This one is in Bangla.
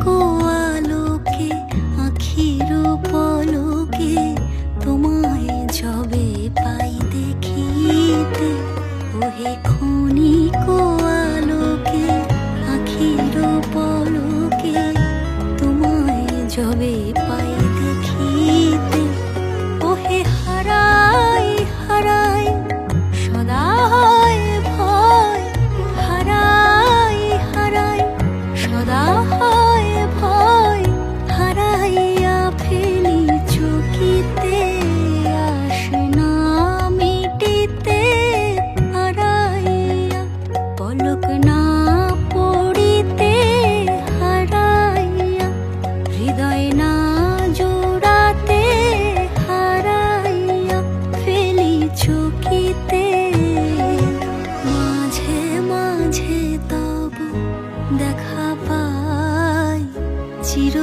কো আলোকে আখির পলকে তোমায় যবে পাই দেখিতে, ওহে ক্ষণিক আলোকে আখির পলকে তোমায় যবে পাই দেখিতে, ওহে হারাই হারাই সদা হয় ভয়, হারাই হারাই সদা হয় ভয়, হারাইয়া ফেলি চকিতে আসে না মিটিতে, হারাইয়া পলক না পড়িতে, হারাইয়া হৃদয় না জোড়াতে, হারাইয়া ফেলি চকিতে। মাঝে মাঝে তব দেখা পাই চির